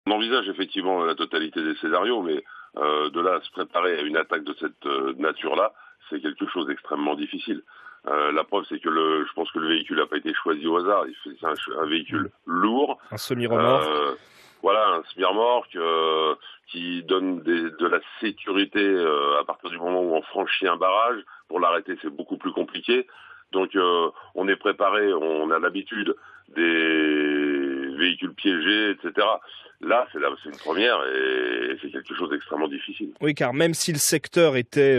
On envisage effectivement la totalité des scénarios, mais de là à se préparer à une attaque de cette nature-là, c'est quelque chose d'extrêmement difficile. La preuve, c'est que je pense que le véhicule n'a pas été choisi au hasard. C'est un véhicule lourd. Un semi-remorque. Voilà, un semi-remorque qui donne de la sécurité à partir du moment où on franchit un barrage. Pour l'arrêter, c'est beaucoup plus compliqué. Donc, on est préparé, on a l'habitude des véhicules piégés, etc. Là, c'est une première et c'est quelque chose d'extrêmement difficile. Oui, car même si le secteur était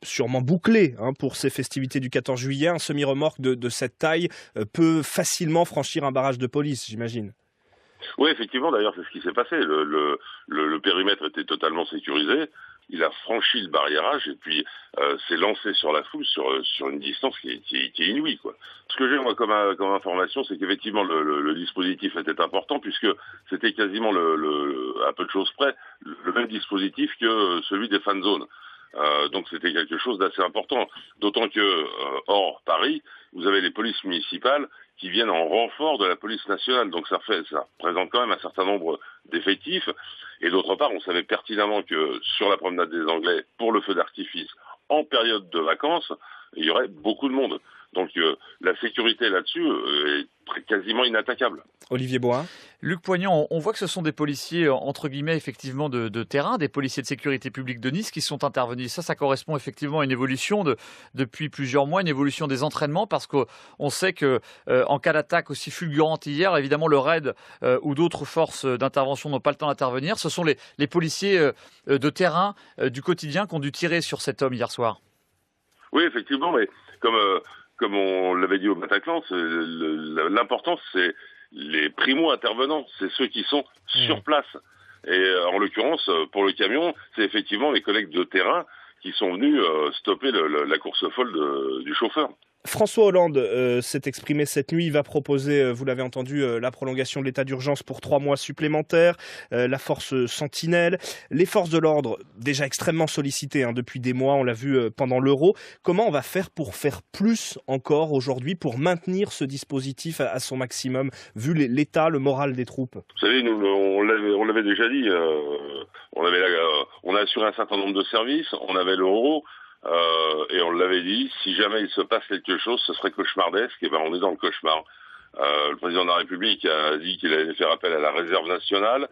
sûrement bouclé pour ces festivités du 14 juillet, un semi-remorque de cette taille peut facilement franchir un barrage de police, j'imagine. Oui, effectivement, d'ailleurs, c'est ce qui s'est passé. Le périmètre était totalement sécurisé. Il a franchi le barriérage et puis s'est lancé sur la foule sur une distance qui est inouïe, quoi. Ce que j'ai moi comme information, c'est qu'effectivement le dispositif était important puisque c'était quasiment à peu de choses près le même dispositif que celui des fan zones. Donc c'était quelque chose d'assez important. D'autant que hors Paris, vous avez les polices municipales qui viennent en renfort de la police nationale. Donc ça représente quand même un certain nombre d'effectifs. Et d'autre part, on savait pertinemment que sur la promenade des Anglais, pour le feu d'artifice, en période de vacances, il y aurait beaucoup de monde. Donc la sécurité là-dessus est quasiment inattaquable. Olivier Boin. Luc Poignant, on voit que ce sont des policiers, entre guillemets, effectivement, de terrain, des policiers de sécurité publique de Nice qui sont intervenus. Ça correspond effectivement à une évolution depuis plusieurs mois, une évolution des entraînements, parce qu'on sait que en cas d'attaque aussi fulgurante hier, évidemment, le RAID ou d'autres forces d'intervention n'ont pas le temps d'intervenir. Ce sont les policiers de terrain du quotidien qui ont dû tirer sur cet homme hier soir. Oui, effectivement, mais comme on l'avait dit au Bataclan, l'important, c'est les primo-intervenants, c'est ceux qui sont sur place. Et en l'occurrence, pour le camion, c'est effectivement les collègues de terrain qui sont venus stopper la course folle du chauffeur. François Hollande s'est exprimé cette nuit. Il va proposer, vous l'avez entendu, la prolongation de l'état d'urgence pour 3 mois supplémentaires, la force Sentinelle, les forces de l'ordre, déjà extrêmement sollicitées depuis des mois, on l'a vu pendant l'Euro. Comment on va faire pour faire plus encore aujourd'hui, pour maintenir ce dispositif à son maximum, vu l'état, le moral des troupes? Vous savez, nous, on l'avait déjà dit, on a assuré un certain nombre de services, on avait l'Euro. Et on l'avait dit, si jamais il se passe quelque chose, ce serait cauchemardesque. Et ben, on est dans le cauchemar. Le président de la République a dit qu'il allait faire appel à la réserve nationale.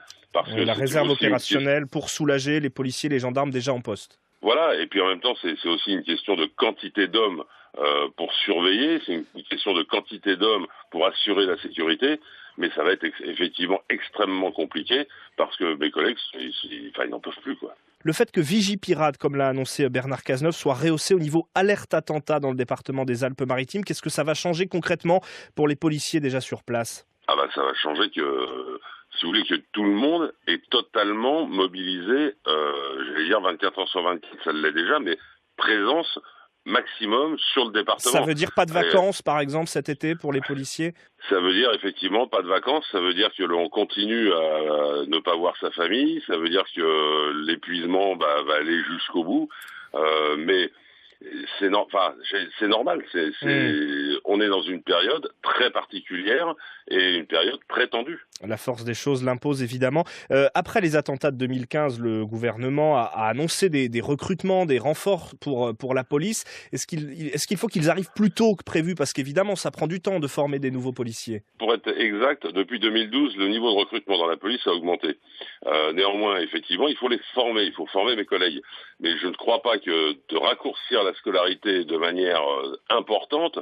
La réserve opérationnelle pour soulager les policiers, les gendarmes déjà en poste. Voilà, et puis en même temps, c'est aussi une question de quantité d'hommes pour surveiller, c'est une question de quantité d'hommes pour assurer la sécurité, mais ça va être effectivement extrêmement compliqué parce que mes collègues, ils n'en peuvent plus, quoi. Le fait que Vigipirate, comme l'a annoncé Bernard Cazeneuve, soit rehaussé au niveau alerte attentat dans le département des Alpes-Maritimes, qu'est-ce que ça va changer concrètement pour les policiers déjà sur place? Ah bah ça va changer que, si vous voulez, que tout le monde est totalement mobilisé, j'allais dire 24 heures sur 24, ça l'est déjà, mais présence maximum sur le département. Ça veut dire pas de vacances, par exemple, cet été pour les policiers? Ça veut dire effectivement pas de vacances, ça veut dire que l'on continue à ne pas voir sa famille, ça veut dire que l'épuisement va aller jusqu'au bout, mais c'est normal, on est dans une période très particulière et une période très tendue. La force des choses l'impose évidemment. Après les attentats de 2015, le gouvernement a annoncé des recrutements, des renforts pour la police. Est-ce qu'il faut qu'ils arrivent plus tôt que prévu? Parce qu'évidemment, ça prend du temps de former des nouveaux policiers. Pour être exact, depuis 2012, le niveau de recrutement dans la police a augmenté. Néanmoins, effectivement, il faut former mes collègues. Mais je ne crois pas que de raccourcir la scolarité de manière importante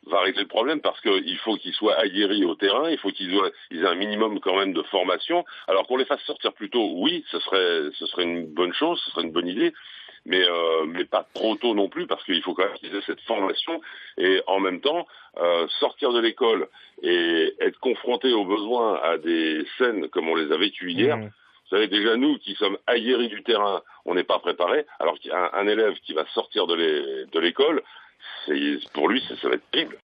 va régler le problème parce qu'il faut qu'ils soient aguerris au terrain, il faut qu'ils aient un minimum quand même de formation. Alors qu'on les fasse sortir plus tôt, oui, ce serait une bonne chose, ce serait une bonne idée, mais pas trop tôt non plus parce qu'il faut quand même qu'ils aient cette formation et en même temps sortir de l'école et être confronté aux besoins à des scènes comme on les a vécues hier. Vous savez, déjà nous qui sommes aguerris du terrain, on n'est pas préparés, alors qu'il y a un élève qui va sortir de l'école, pour lui, ça va être terrible.